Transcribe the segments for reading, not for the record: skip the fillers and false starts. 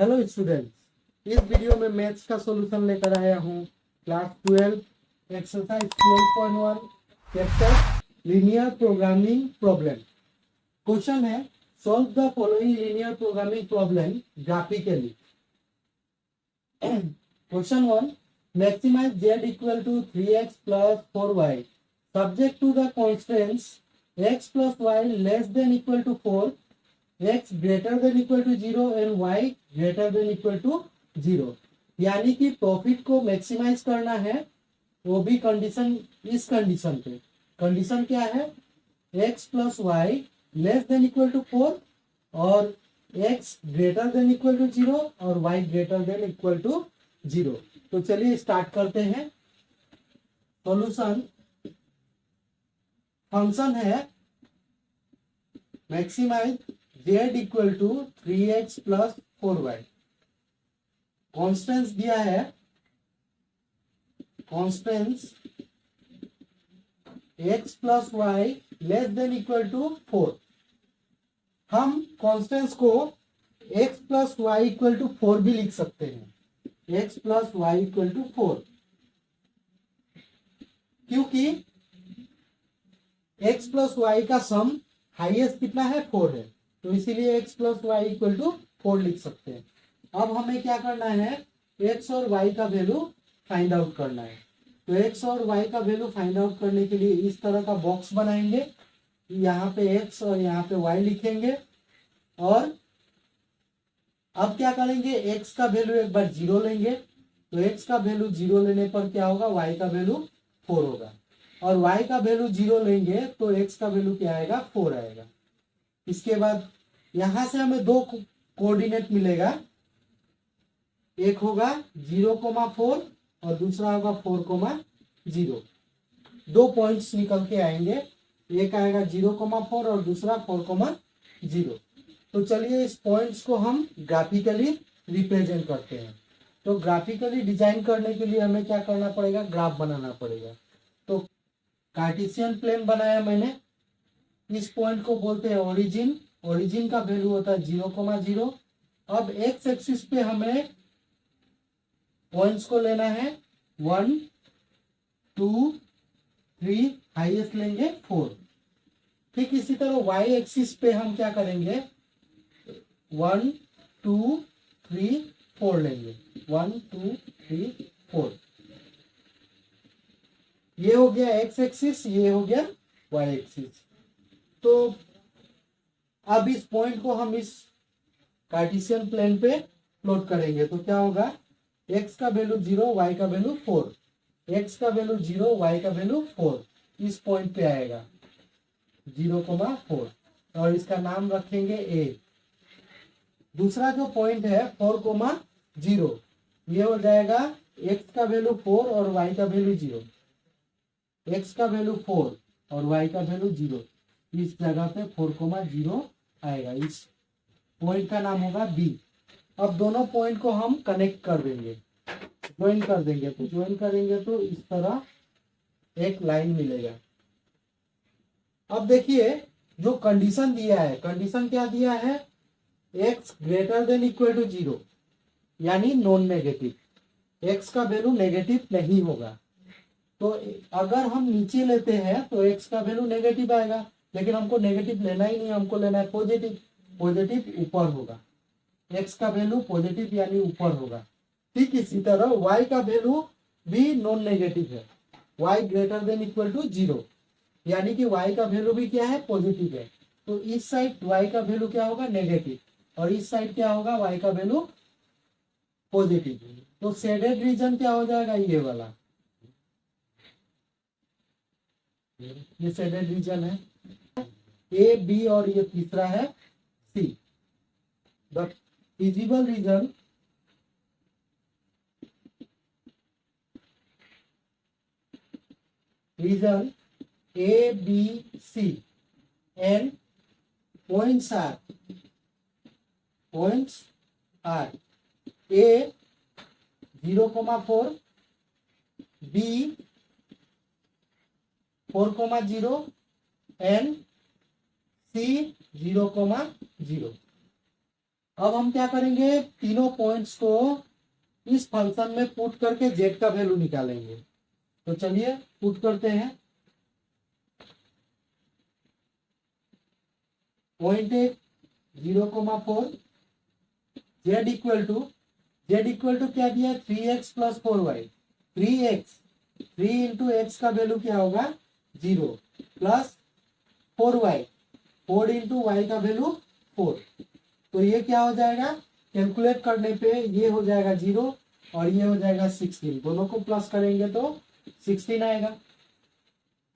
Hello students, इस video में maths का सॉल्यूशन लेकर आया हूँ। Class 12 exercise 12.1 chapter linear programming problem. Question है solve the following linear programming problem graphically. Question 1, maximize z equal to 3x plus 4y subject to the constants x plus y less than equal to 4, x greater than equal to 0 and y greater than equal to 0। यानी कि profit को maximise करना है, वो भी condition इस condition पे। Condition क्या है? x plus y less than equal to 4 और x greater than equal to 0 और y greater than equal to 0। तो चलिए स्टार्ट करते हैं। सॉल्यूशन फंक्शन है maximize z equal to 3x plus 4y। Constants दिया है, constants x plus y less than equal to 4। हम कॉन्स्टेंट्स को x plus y equal to 4 भी लिख सकते हैं। x plus y equal to 4, क्योंकि x प्लस वाई का सम हाईएस्ट कितना है? 4 है, तो इसीलिए x plus y equal to 4 लिख सकते हैं। अब हमें क्या करना है? x और y का वैल्यू फाइंड आउट करना है। तो x और y का वैल्यू फाइंड आउट करने के लिए इस तरह का बॉक्स बनाएंगे। यहाँ पे x और यहाँ पे y लिखेंगे और अब क्या करेंगे? x का वैल्यू एक बार 0 लेंगे, तो x का वैल्यू 0 लेने पर क्या होगा? y का वैल्यू 4 होगा, और y का वैल्यू 0 लेंगे तो x का वैल्यू क्या आएगा? 4 आएगा। इसके बाद यहां से हमें दो कोऑर्डिनेट मिलेगा, एक होगा 0,4 और दूसरा होगा 4,0। दो पॉइंट्स निकल के आएंगे, एक आएगा 0,4 और दूसरा 4,0। तो चलिए इस पॉइंट्स को हम ग्राफिकली रिप्रेजेंट करते हैं। तो ग्राफिकली डिजाइन करने के लिए हमें क्या करना पड़ेगा? ग्राफ बनाना पड़ेगा। तो कार्टेशियन प्लेन बनाया मैंने। इस पॉइंट को बोलते हैं ओरिजिन। ओरिजिन का वैल्यू होता है 0,0। अब एक्स एक्सिस पे हमें पॉइंट्स को लेना है 1, 2, 3, हाईएस्ट लेंगे 4। ठीक इसी तरह वाई एक्सिस पे हम क्या करेंगे? 1, 2, 3, 4 लेंगे। 1, 2, 3, 4। ये हो गया एक्स एक्सिस, ये हो गया वाई एक्सिस। तो अब इस पॉइंट को हम इस कार्टेशियन प्लेन पे प्लॉट करेंगे तो क्या होगा? x का वैल्यू 0, y का वैल्यू 4। x का वैल्यू 0, y का वैल्यू 4 इस पॉइंट पे आएगा 0,4, और इसका नाम रखेंगे a। दूसरा जो पॉइंट है 4,0, ये हो जाएगा x का वैल्यू 4 और y का वैल्यू 0। x का वैल्यू 4 और y का वैल्यू 0, इस जगह पे 4,0 आएगा। इस पॉइंट का नाम होगा b। अब दोनों पॉइंट को हम कनेक्ट कर देंगे, ज्वाइन कर देंगे। तो ज्वाइन करेंगे तो इस तरह एक लाइन मिलेगा। अब देखिए जो कंडीशन दिया है, कंडीशन क्या दिया है? x greater than equal to 0, यानी नॉन नेगेटिव। x का वैल्यू नेगेटिव नहीं होगा। तो अगर हम नीचे लेते हैं तो x का वैल्यू नेगेटिव आएगा, लेकिन हमको नेगेटिव लेना ही नहीं, हमको लेना है पॉजिटिव। पॉजिटिव ऊपर होगा, x का वैल्यू पॉजिटिव यानी ऊपर होगा। ठीक इसी तरह y का वैल्यू भी नॉन नेगेटिव है, y greater than equal to 0, यानी कि y का वैल्यू भी क्या है? पॉजिटिव है। तो इस साइड y का वैल्यू क्या होगा? नेगेटिव, और इस साइड क्या होगा? y का वैल्यू पॉजिटिव। तो शेडेड रीजन क्या हो जाएगा? ये वाला, ये शेडेड रीजन है ए, बी और ये तीसरा है C. The feasible region A, B, C and points are A 0,4, B 4,0 and C 0,0। अब हम क्या करेंगे, तीनों पॉइंट्स को इस फंक्शन में पुट करके जेड का वैल्यू निकालेंगे। तो चलिए पुट करते हैं। पॉइंट 0,4, जेड इक्वल टू क्या दिया, 3x plus 4y। 3 into x का वैल्यू क्या होगा 0, प्लस 4y, 4 इंटू वाई का वैल्यू 4। तो ये क्या हो जाएगा, कैलकुलेट करने पे ये हो जाएगा 0 और ये हो जाएगा 16, दोनों को प्लस करेंगे तो 16 आएगा।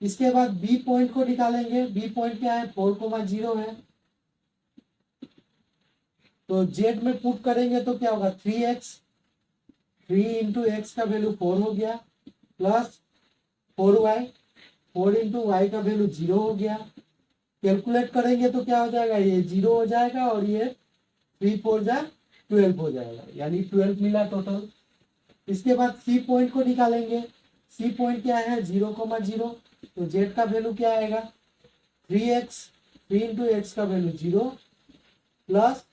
इसके बाद बी पॉइंट को निकालेंगे। बी पॉइंट क्या है, 4,0 है। तो जेड में पुट करेंगे तो क्या होगा, 3x, 3 इंटू एक्स का वैल्यू 4 हो गया, प्लस 4y, 4 इंटू वाई का वैल्यू 0 हो गया। कैलकुलेट करेंगे तो क्या हो जाएगा, ये 0 हो जाएगा और ये 3 4 जा 12 हो जाएगा, यानी 12 मिला टोटल। इसके बाद सी पॉइंट को निकालेंगे। सी पॉइंट क्या है, 0,0। तो जेड का वैल्यू क्या आएगा, 3x, 3 इंटू एक्स का value 0, plus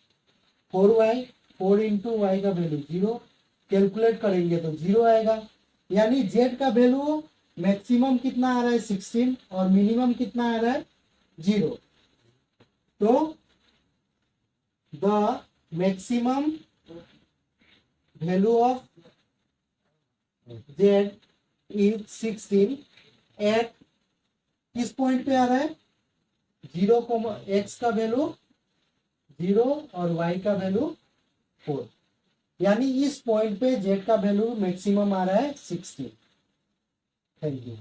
4y, 4 into y का वैल्यू 0। कैलकुलेट करेंगे तो 0 आएगा, यानी जेड का वैल्यू मैक्सिमम कितना आ रहा है 16 और मिनिमम कितना आ रहा है 0। तो the maximum value of z is 16 at किस पॉइंट पे आ रहा है, 0, एक्स का वैल्यू 0 और वाई का वैल्यू 4, यानी इस पॉइंट पे जेड का वैल्यू मैक्सिमम आ रहा है 16। Thank you.